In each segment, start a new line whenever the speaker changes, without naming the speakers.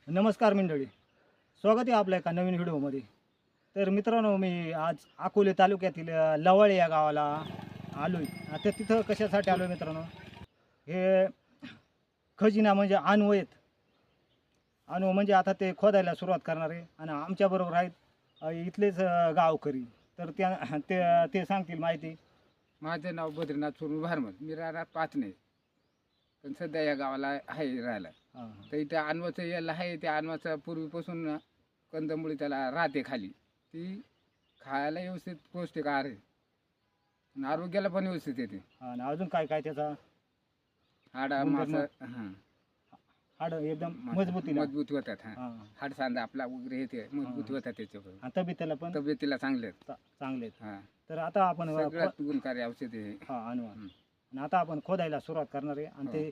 नमस्कार मंडळी, स्वागत आहे आपल्या एका नवीन व्हिडिओमध्ये. तर मित्रांनो, मी आज अकोले तालुक्यातील लवळे या गावाला आलो आहे. आता तिथं कशासाठी आलो आहे मित्रांनो, हे खजिना म्हणजे अणू आहेत. अणू म्हणजे आता ते खोदायला सुरुवात करणार आहे आणि आमच्याबरोबर आहेत इथलेच गावकरी. तर त्या ते ते सांगतील माहिती.
माझं नाव बद्रीनाथ सुरू भारमत. मी राहणार पाचने, पण सध्या या गावाला आहे राहायला.
हां
तर इथे अनवाचं याला आहे. त्या अनवाचं पूर्वीपासून ना कंदमुळी त्याला राहते खाली. ती खायला व्यवस्थित पौष्टिक आहार आहे आणि आरोग्याला पण व्यवस्थित येते.
हां. आणि अजून काय काय त्याचा
हाडा
गुणधर्म?
मासा
हाड एकदम मजबूतीला.
मजबूत होतात.
हां.
हाडसांदा आपला वगैरे येते मजबूत
हां.
होतात त्याच्यावर.
आणि तब्येतीला पण
तब्येतीला चांगले आहेत.
चांगले आहेत.
हां,
तर आता आपण
सगळ्यात गुणकारी औषध आहे.
हां अणू
हं.
आणि आता आपण खोदायला सुरुवात करणार आहे आणि
हो.
ते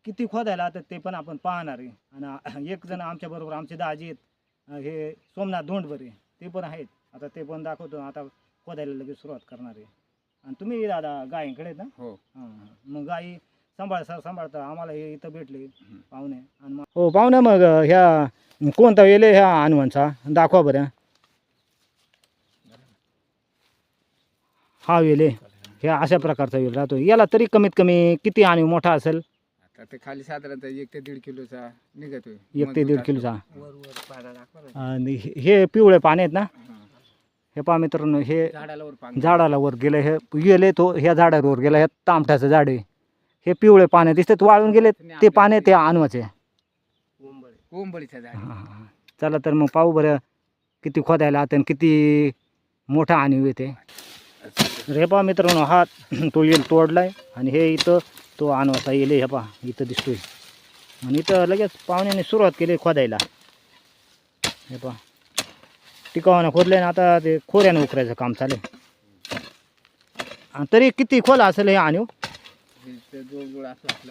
किती खोदायला आता ते पण आपण पाहणार आहे. आणि एक जण आमच्या बरोबर आमचे दाजी आहेत, हे सोमनाथ धोंडबरे, ते पण आहेत. आता ते पण दाखवतो. आता खोदायला लगेच सुरुवात करणार आहे. आणि तुम्ही दादा गायींकडे आहेत ना?
हो.
हां हां. मग गायी सांभाळता आम्हाला हे इथं भेटले
हं.
पाहुणे. आणि मग हो पाहुणे, मग ह्या कोणता वेल आहे ह्या अणवांचा, दाखवा बरं. हा वेल आहे, ह्या अशा प्रकारचा वेल राहतो. याला तरी कमीत कमी किती आणि मोठा असेल?
आता ते खाली साधारणतः 1 ते 1.5 किलोचा निघतोय.
1 ते 1.5 किलोचा.
वर
आणि हे पिवळे पाने आहेत ना, हे पहा मित्रांनो, हे
झाडाला वर पान.
झाडाला वर गेलं. हे गेले तो ह्या झाडावर गेला. हे तामठ्याचं झाड आहे. हे पिवळे पाने दिसतात वाळून गेले, ते पाने ते अणवाचे.
कोंबडीचं झाड.
हां. चला तर मग पाहू बरं किती खोदायला आता आणि किती मोठा आणीव येते. तर हे पहा मित्रांनो, हा तो येल तोडलाय आणि हे इथं तो अणवाचा येल आहे. हे पहा इथं दिसतोय. आणि इथं लगेच पाहुण्याने सुरुवात केली खोदायला. हे पहा टिकावानं खोदलंय ना, आता ते खोऱ्यानं उकरायचं काम चालू आहे. आणि तरी किती खोल असेल हे आणीव?
ते जोड असं आपलं.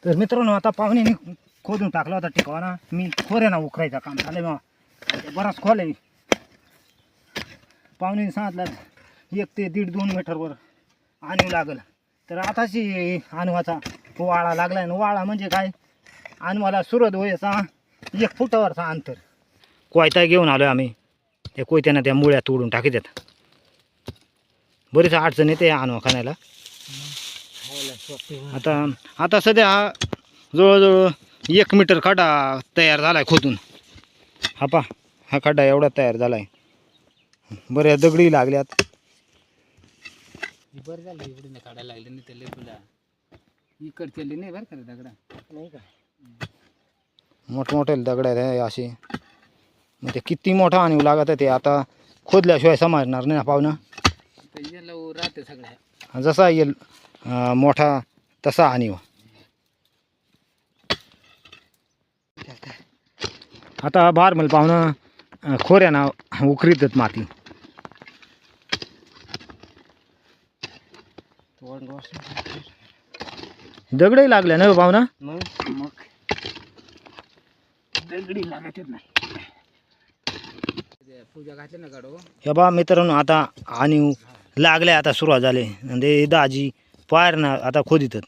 तर मित्रांनो, आता पाहुण्याने खोदून टाकला होता टिकावाना. मी खोऱ्यानं उकरायचं काम चालू आहे. मग बराच खोल आहे. पाहुण्याने सांगितलं 1 ते 1.5-2 मीटरवर आणीव लागल. तर आताशी आणवाचा वाळा लागलाय ना. वाळा म्हणजे काय, आणवाला सुरुवात व्हायचा 1 फुटावरचा अंतर. कोयता घेऊन आलो आम्ही. त्या कोयत्यानं त्या मुळ्या तोडून टाकीतात. बरीच अडचण येते आणवा खाण्याला. आता सध्या हा जवळजवळ 1 मीटर खड्डा तयार झालाय खोदून. हा पा, हा खड्डा एवढा तयार झालाय. बऱ्याच दगडी लागल्यात.
बरं झालं एवढी काढायला लागली, नाही त्याला तुला इकडचे नाही बरं का दगडा
नाही का, मोठमोठे दगड आहेत हे असे. मग ते किती मोठा आणीव लागत आहे ते आता खोदल्याशिवाय समजणार नाही ना पाहुणं.
याला राहते सगळ्या.
जसा येईल मोठा तसा आणीव. आता बारमल पाहुणं खोऱ्यानं उकरीतात माती. दगडही लागल्या ना पाहुणा.
मग दगडी लागत नाही. पूजा घातली ना गाडो.
हे बा मित्रांनो, आता आणीव लागल्या. आता सुरुवात झाली. म्हणजे दाजी पायर ना आता खोदितात.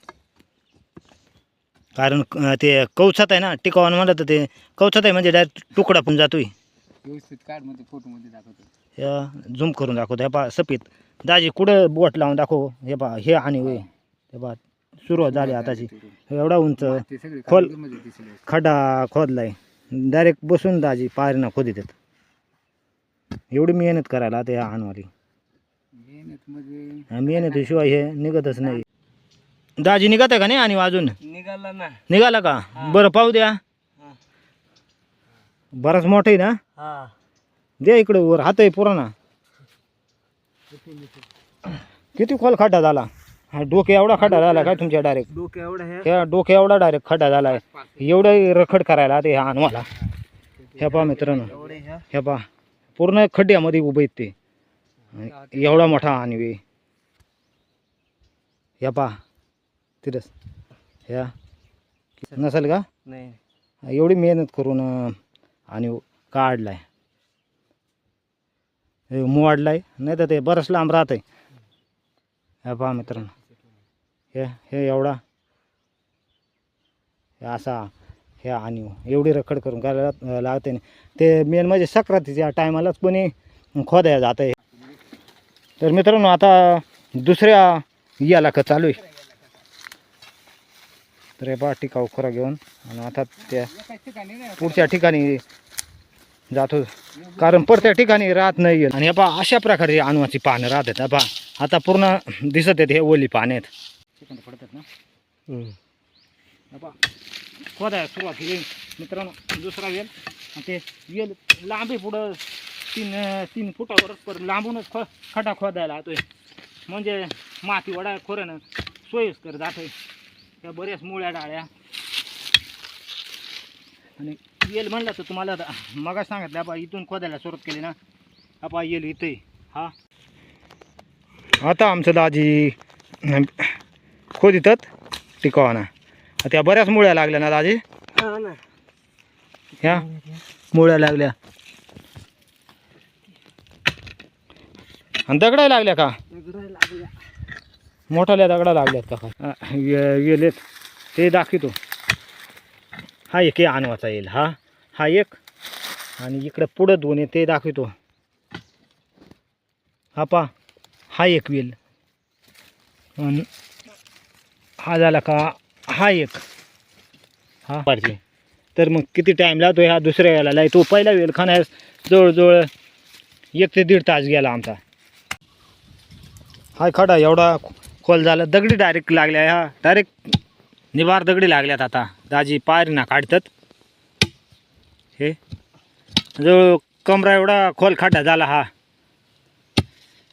कारण ते कवचात आहे ना, टिकावानं म्हणलं तर ते कवचात आहे म्हणजे डायरेक्ट तुकडा पण जातोय.
व्यवस्थित काढ मध्ये फोटो मध्ये दाखवतो.
हे झूम करून दाखवतो. हे पहा सफेद. दाजी कुठं बोट लावून दाखव. हे पहा हे आणीव आहे. हे पहा सुरुवात झाली आताची. एवढा उंच खोल खड्डा खोदलाय. डायरेक्ट बसून दाजी पायरीनं खोदितात. एवढी मेहनत करायला आता ह्या आणवाली. मेहनतीशिवाय हे निघतच नाही. दाजी निघत आहे का नाही आणि अजून
निघाला ना.
निघाला का? बरं पाहू द्या. बराच मोठा आहे ना. दे इकडे वर हात आहे पुराणा. किती खोल खड्डा झाला. हा डोके एवढा खड्डा झाला काय तुमच्या डायरेक्ट? डोके एवढा डायरेक्ट खड्डा झालाय. एवढं रखड करायला ते ह्या आणवाला. हे पहा मित्रांनो, हे पहा पूर्ण खड्ड्यामध्ये उभे आहेत ते. एवढा मोठा आणीव आहे. हे पहा तिथंच ह्या नसेल का? नाही, एवढी मेहनत करून आणीव काढलाय. मोडलाय, नाही तर ते बरंच लांब राहत आहे. हे पहा मित्रांनो, हे एवढा हे असा ह्या आणि एवढी रखड करून करायला लागते ना. ते मेन म्हणजे सक्रातीच्या टायमालाच कोणी खोदायला जात आहे. तर मित्रांनो आता दुसऱ्या याला का चालू आहे. तर हे पहा टिकाऊ खोरा घेऊन आणि आता त्या पुढच्या ठिकाणी जातो, कारण प्रत्येक ठिकाणी राहत नाही येईल. आणि हे पहा अशा प्रकारे अनुवाची पानं राहतात. हे पहा आता पूर्ण दिसत आहेत हे ओली पाने आहेत पडतात ना. खोदाय सुरुवात केली मित्रांनो दुसरा वेल. आणि ते वेल लांबी पुढं 3 फुटावरच पर लांबूनच खड्डा खोदायला लागतोय, म्हणजे माती वडा खोऱ्यानं सोयीस्कर जातोय. त्या बऱ्याच मुळ्या डाळ्या. आणि येल म्हणलं तर तुम्हाला मग सांगितलं आपण इथून खोदायला सुरुवात केली ना. आपण येल इथे हा आता आमचं दाजी खोदितात टिकावाना. त्या बऱ्याच मुळ्या लागल्या ना दाजी. ह्या मुळ्या लागल्या आणि दगडा लागल्या का? मोठाल्या दगडा लागल्यात का? येलेत ते दाखवतो. हा एक आहे आणवाचा येईल. हा एक आणि इकडं पुढं 2 आहे ते दाखवतो. हा पा हा एक वेल आणि हा झाला का हा एक. हा पारचे तर मग किती टाईम लागतो ह्या दुसऱ्या वेळेला. तो पहिला वेल खाण्यास जवळजवळ 1 ते 1.5 तास गेला आमचा. हा खडा एवढा खोल झाला. दगडी डायरेक्ट लागल्या. ह्या डायरेक्ट निवार दगडी लागल्यात. आता दाजी पायरीना काढतात. हे जवळ कमरा एवढा खोल खड्डा झाला हा.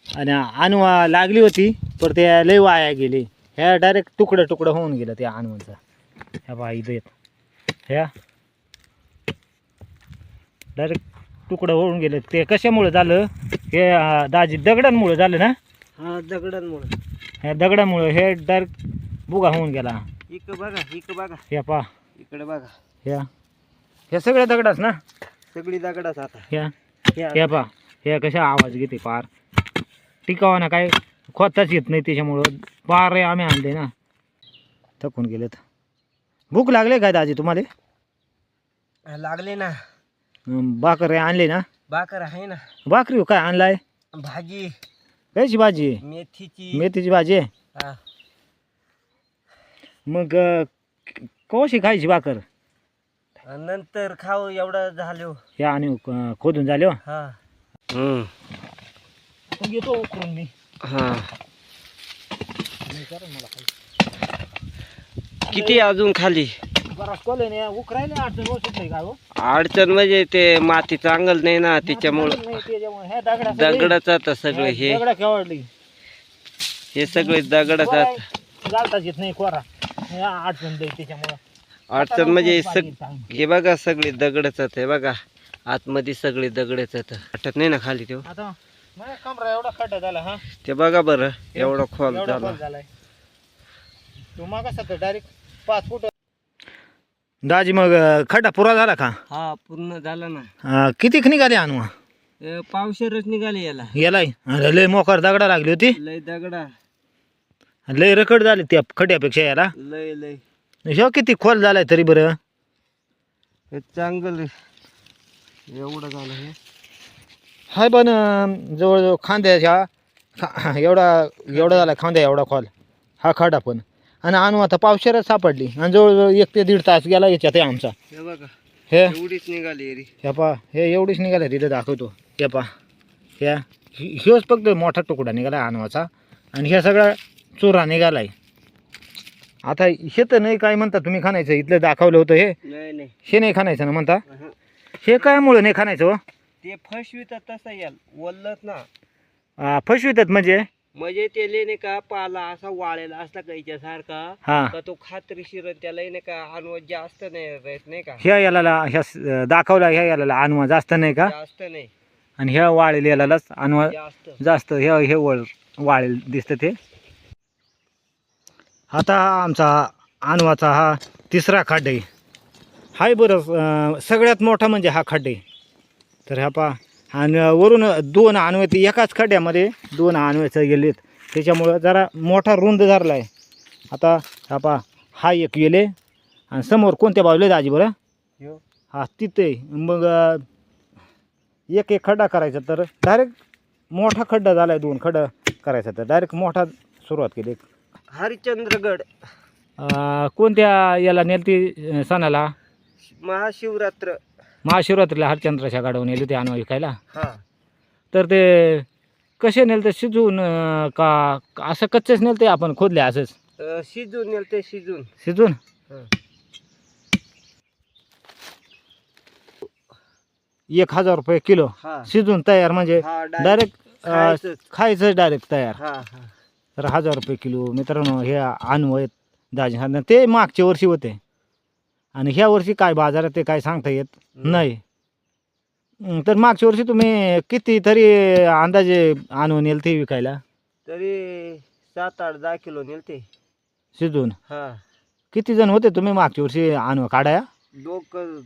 आणि आणवा लागली होती पण ते लय वाया गेली. ह्या डायरेक्ट तुकडं होऊन गेलं त्या आणवांचं. ह्या बा इथं येत ह्या डायरेक्ट तुकडं होऊन गेलं. ते कशामुळे झालं हे दाजी दगडांमुळे झालं ना.
हा दगडांमुळे.
ह्या दगडामुळे हे डायरेक्ट बुगा होऊन गेला.
इकडं बघा
ह्या पा
इकडे बघा.
ह्या सगळ्या दगडाच ना.
सगळी दगडाच आता.
ह्या पा ह्या कशा आवाज घेते पार. टिकावा ना काय खोदताच येत नाही त्याच्यामुळं पार आम्ही आणले ना. थकून गेलेत. भूक लागले काय दाजी तुम्हाला?
लागले ना.
भाकर आणले ना.
भाकर आहे ना.
भाकरी काय आणलाय?
भाजी.
कायची भाजी? मेथीची भाजी आहे.
हा.
मग कशी खायची भाकर?
नंतर खाऊ एवढं झालो.
हे आणि खोदून झाले.
हा.
येतो उकरून मी.
हा. किती अजून खाली?
बराच कोल नाही उकरायला अडचण होत नाही का हो?
अडचण म्हणजे ते माती चांगल नाही ना त्याच्यामुळं. दगडाच आता सगळे हे.
दगडा केवढली
हे सगळे दगडाच.
घालताच येत नाही कोरा. अडचण देईल त्याच्यामुळं.
अडचण म्हणजे हे बघा सगळे दगडच आहे बघा. आतमध्ये सगळे दगडच आहेत. वाटत नाही ना खाली ते.
आता कमरा एवढा खड्डा झाला. हा
ते बघा बरं एवढा खोल झाला.
तू मग डायरेक्ट 5 फूट. दाजी मग खड्डा पुरा झाला का?
हा पूर्ण झाला ना.
किती निघाले आणवा?
पावशेरच निघाले याला.
अरे लय मोकार दगडा लागली होती.
लय दगडा
लय रकड झाली त्या खड्ड्यापेक्षा याला.
लय
किती खोल झालाय तरी बरं.
चांगलं एवढं झालं हे.
हाय पण जवळजवळ खांद्याच्या एवढा झाला खांद्या एवढा खोल हा खड्डा पण. आणि आणू आता पावशेरच सापडली आणि जवळजवळ 1 ते 1.5 तास गेला याच्यात आमचा.
हे बघा
हे
एवढीच निघाली रे.
हे पा हे एवढीच निघाले तिथे दाखवतो. हे पा ह्योच फक्त मोठा तुकडा निघाला आणवाचा आणि ह्या सगळा चुरा निघालाय. आता हे तर नाही काय म्हणता तुम्ही खाण्याचं इथलं दाखवलं होतं हे.
नाही
हे नाही खाण्याचं ना म्हणता. हे काय मुळे नाही खाण्याचं हो?
ते फसवितात तसं याल वल्लत ना.
फसवितात म्हणजे
ते लेणे का पाला असा वाळेला असला काहीच्या सारखा.
हा
का तो खात्रीशीर त्याला नाही का आणवत जास्त नाही राहत नाही का.
ह्या याला ह्या दाखवला ह्या याला आणवा जास्त नाही का.
जास्त नाही.
आणि ह्या वाळेल यालाच आणवा जास्त. हे वाळेल दिसतं ते. आता आमचा आणवाचा हा 3रा खड्डा आहे. हाय बरं सगळ्यात मोठा म्हणजे हा खड्डे. तर हा पा आणि वरून 2 आणवे ते एकाच खड्ड्यामध्ये 2 आणवेचं गेलेत त्याच्यामुळं जरा मोठा रुंद धरला आहे. आता हा पा हा एक गेले आणि समोर कोणत्या बाजूला दाजी बरं
ह्यो.
हा तिथे मग एक एक खड्डा करायचा तर डायरेक्ट मोठा खड्डा झाला आहे 2 खड्डा करायचा तर डायरेक्ट मोठा सुरुवात केली.
हरिश्चंद्रगड
कोणत्या याला नेलती सणाला?
महाशिवरात्र.
महाशिवरात्रीला हरचंद्राच्या गाडावर नेली होती आणवा विकायला.
हा
तर ते कसे नेलते शिजवून का असं कच्चेच नेलते आपण खोदले असंच?
शिजून नेल ते शिजून.
शिजून.
हा.
1000 रुपये किलो
हा
शिजून तयार म्हणजे
हा
डायरेक्ट
खायचंच.
खायचं डायरेक्ट तयार.
हा हा
तर 1000 रुपये किलो मित्रांनो हे आणू आहेत दाजी. ते मागच्या वर्षी होते आणि ह्या वर्षी काय बाजारात ते काय सांगता येत नाही. तर मागच्या वर्षी तुम्ही किती तरी अंदाजे आणून नेल ते विकायला?
तरी 7-8-10 किलो नेल ते
शिजून.
हा.
किती जण होते तुम्ही मागच्या वर्षी आणू काढाया?
2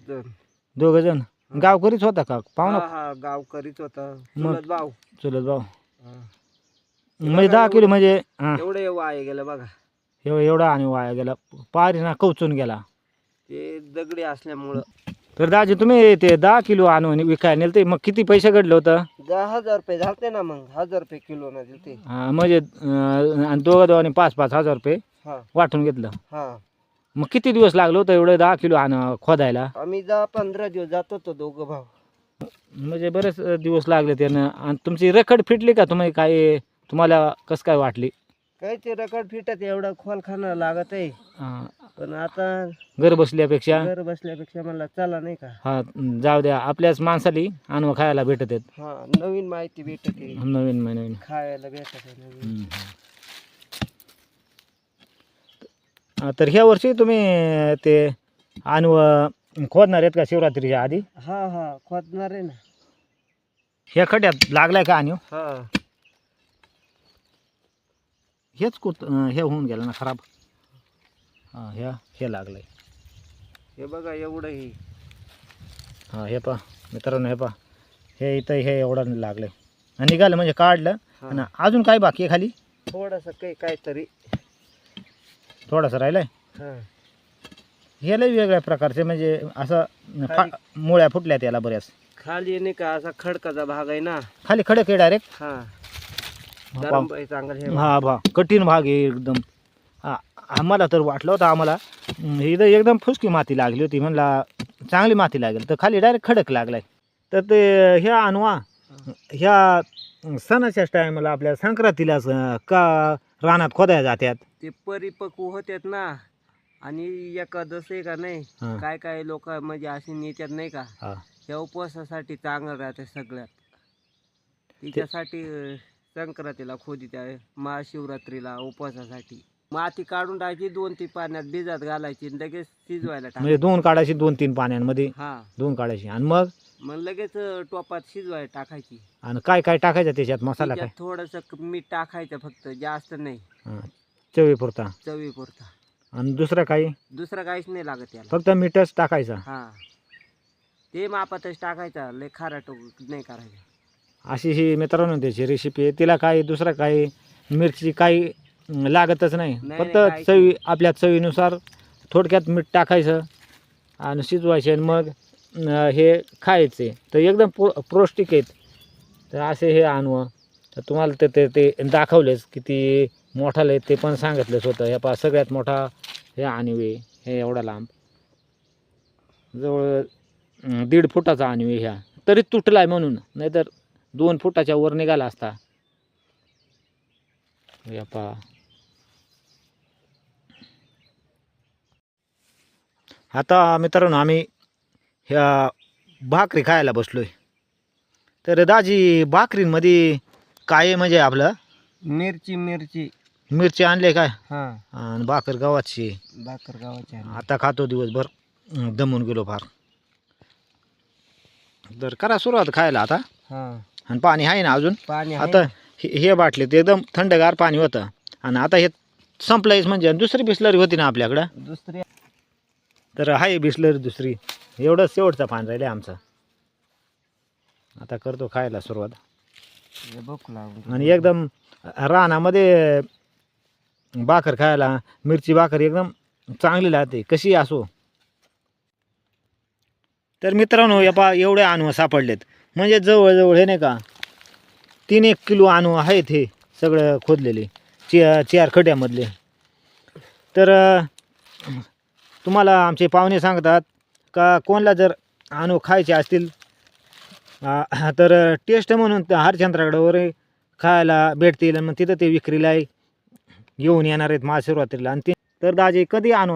जण.
2 जण. गावकरीच होता का पाहुणा?
हा गावकरीच होता.
मग-
चुलत भाऊ.
चुलत भाऊ.
हा.
म्हणजे 10 किलो म्हणजे हा,
एवढे वाया गेलं बघा.
एवढा आणि वाया गेला पारी ना कवचून गेला.
ते दगडी असल्यामुळं.
तर दाजी तुम्ही ते 10 किलो आणून विकायला नेलं ते मग किती पैसे घडलं होतं?
10,000 रुपये झालते ना. मग 1000 रुपये किलो ना दिलते.
म्हणजे आणि दोघांनी 5-5 हजार रुपये
हा
वाटून घेतलं.
हा.
मग किती दिवस लागलं होतं एवढं 10 किलो खोदायला?
आम्ही 10-15 दिवस जात होतो दोघं भाऊ.
म्हणजे बरेच दिवस लागले त्यानं. आणि तुमची रखड फिटली का तुम्ही काय तुम्हाला कसं काय वाटली?
काय ते रकड फिटत एवढा खोलखाना लागत आहे. पण आता
घर बसल्यापेक्षा
घर बसल्यापेक्षा मला चला नाही का.
हा जाऊ द्या आपल्याच माणसाली आणून खायला भेटत आहेत.
हा नवीन माहिती भेटते.
नवीन
खायला भेटत नवीन.
तर ह्या वर्षी तुम्ही ते आणू खोदणार आहेत का शिवरात्रीच्या आधी?
हा हा खोदणार आहे ना.
ह्या खड्ड्यात लागलाय का आणू?
हा
हेच हे होऊन गेलं ना खराब. हा हे लागलंय.
हे बघा एवढं ही.
हा हे पहा मित्रांनो हे पहा हे इथं हे एवढं लागलंय आणि निघालं म्हणजे काढलं.
हा.
आणि अजून काय बाकी आहे खाली?
थोडंसं काहीतरी
थोडासा राहिलाय.
हा.
हे लय वेगळ्या प्रकारचे म्हणजे असं मुळ्या फुटल्या त्याला बऱ्याच.
खाली नाही का असा खडकाचा भाग आहे ना.
खाली खडक आहे डायरेक्ट.
हा गरम आहे चांगलं हे.
हा कठीण भाग आहे एकदम. हा आम्हाला तर वाटलं होतं आम्हाला इथं एकदम फुसकी माती लागली होती. म्हणला चांगली माती लागेल तर खाली डायरेक्ट खडक लागलाय. तर ते ह्या आणवा ह्या सणाच्याच टायमाला आपल्या संक्रांतीला का रानात खोदायला जातात.
ते परिपक्व होतात ना. आणि एकादश आहे का नाही.
हा.
काय काय लोक म्हणजे असे नेत्यात नाही का.
हा.
त्या उपवासासाठी चांगलं राहते सगळ्यात. तिच्यासाठी संक्रांतीला खोदीत आहे. महाशिवरात्रीला उपवासासाठी माती काढून टाकायची 2-3 पाण्यात भिजत घालायची आणि लगेच शिजवायला
म्हणजे
टाकायची.
2 काढायची 2-3 पाण्यामध्ये
हा
2 काढायची आणि मग
लगेच टोपात शिजवायला टाकायची.
आणि काय काय टाकायचं त्याच्यात मसाला काय?
थोडस मीठ टाकायचं फक्त जास्त नाही.
हा, चवीपुरता.
चवीपुरता.
आणि दुसरं काही?
दुसरं काहीच नाही लागत त्याला.
फक्त मीठच टाकायचं.
हा ते मापातच टाकायचं. लय खाराट नाही करायचं.
अशी ही मित्रांनो त्याची रेसिपी आहे. तिला काही दुसरं काही मिरची काही लागतच नाही. फक्त
नाही,
चवी आपल्या चवीनुसार थोडक्यात मीठ टाकायचं आणि शिजवायचे आणि मग हे खायचे. तर एकदम पौष्टिक आहेत. तर असे हे आणवं तर तुम्हाला ते दाखवलेच किती मोठाले आहेत ते पण सांगितलंच होतं. ह्या पा सगळ्यात मोठा हे आणवे हे एवढा लांब जवळ 1.5 फुटाचा आणवे ह्या तरी तुटलाय म्हणून. नाहीतर 2 फुटाच्या वर निघाला असता. या पा आता मित्रांनो आम्ही ह्या भाकरी खायला बसलोय. तर दाजी भाकरींमध्ये काय म्हणजे आपलं
मिरची
मिरची आणले काय?
हा
आणि भाकर गव्हाची.
भाकर गावाची आहे.
आता खातो दिवसभर दमून गेलो फार. तर करा सुरुवात खायला आता.
हा
आणि पाणी आहे ना अजून.
पाणी आहे.
आता हे बाटले ते एकदम थंडगार पाणी होतं आणि आता हे संपलंयच म्हणजे दुसरी बिस्लरी होती ना आपल्याकडं.
दुसरी
तर आहे बिस्लरी दुसरी. एवढं शेवटचा पाणी राहिलं आमचं. आता करतो खायला सुरुवात.
भूक लागली.
आणि एकदम रानामध्ये भाकर खायला मिरची भाकर एकदम चांगली लागते कशी असो. तर मित्रांनो या पहा एवढे अणू सापडलेत, म्हणजे जवळजवळ हे नाही का 3-1 किलो अणू आहेत हे सगळं खोदलेले चार खड्यामधले. तर तुम्हाला आमचे पाहुणे सांगतात का कोणाला जर अणू खायचे असतील तर टेस्ट म्हणून हरिश्चंद्रगडावर खायला भेटतील, मग तिथं ते विक्रीला घेऊन येणार आहेत महाशिवरात्रीला. आणि ते तर दाजी कधी आणू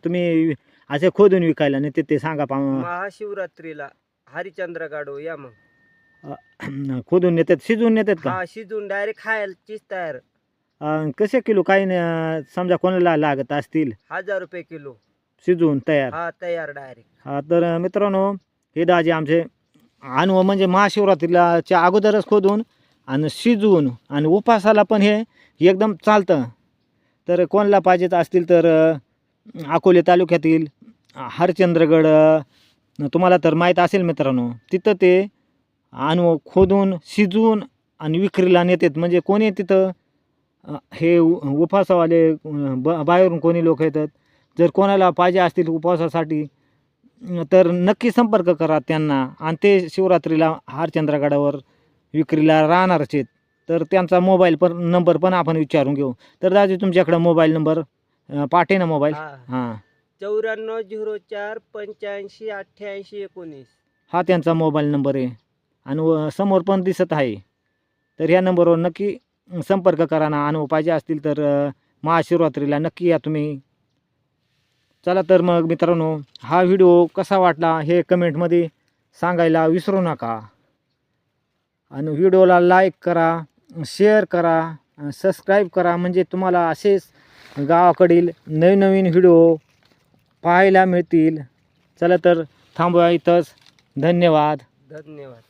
तुम्ही असे खोदून विकायला नाही ते सांगा
महाशिवरात्रीला हरिश्चंद्रगड या मग
खोदून नेतात शिजवून नेतात का?
हा शिजून डायरेक्ट खायचीच तयार.
कसे किलो काही समजा कोणाला लागत असतील
1000 रुपये किलो
शिजवून तयार.
हा तयार डायरेक्ट.
हा तर मित्रांनो हे दाजी आमचे अणू म्हणजे महाशिवरात्रीलाच्या अगोदरच खोदून आणि शिजवून आणि उपासाला पण हे एकदम चालतं. तर कोणाला पाहिजेत असतील तर अकोले तालुक्यातील हरिश्चंद्रगड तुम्हाला तर माहीत असेल मित्रांनो, तिथं ते अणू खोदून शिजवून आणि विक्रीला नेतात. म्हणजे कोणी तिथं हे उपवासावाले बाहेरून कोणी लोक येतात, जर कोणाला पाहिजे असतील उपवासासाठी तर नक्की संपर्क करा त्यांना. आणि ते शिवरात्रीला हरिश्चंद्रगडावर विक्रीला राहणारच आहेत. तर त्यांचा मोबाईल पण नंबर पण आपण विचारून घेऊ. तर दादी तुमच्याकडं मोबाईल नंबर पाठे ना मोबाईल? हां
9404 85 88 19
हा त्यांचा मोबाईल नंबर आहे आणि समोर पण दिसत आहे. तर ह्या नंबरवर नक्की संपर्क करा ना. अनुभव पाहिजे असतील तर महाशिवरात्रीला नक्की या तुम्ही. चला तर मग मित्रांनो हा व्हिडिओ कसा वाटला हे कमेंटमध्ये सांगायला विसरू नका. आणि व्हिडिओला लाईक करा, शेअर करा, सबस्क्राईब करा, म्हणजे तुम्हाला असेच गावाकडील नवीन नवीन व्हिडिओ पाहायला मिळतील. चला तर थांबूया इथंच. धन्यवाद.
धन्यवाद.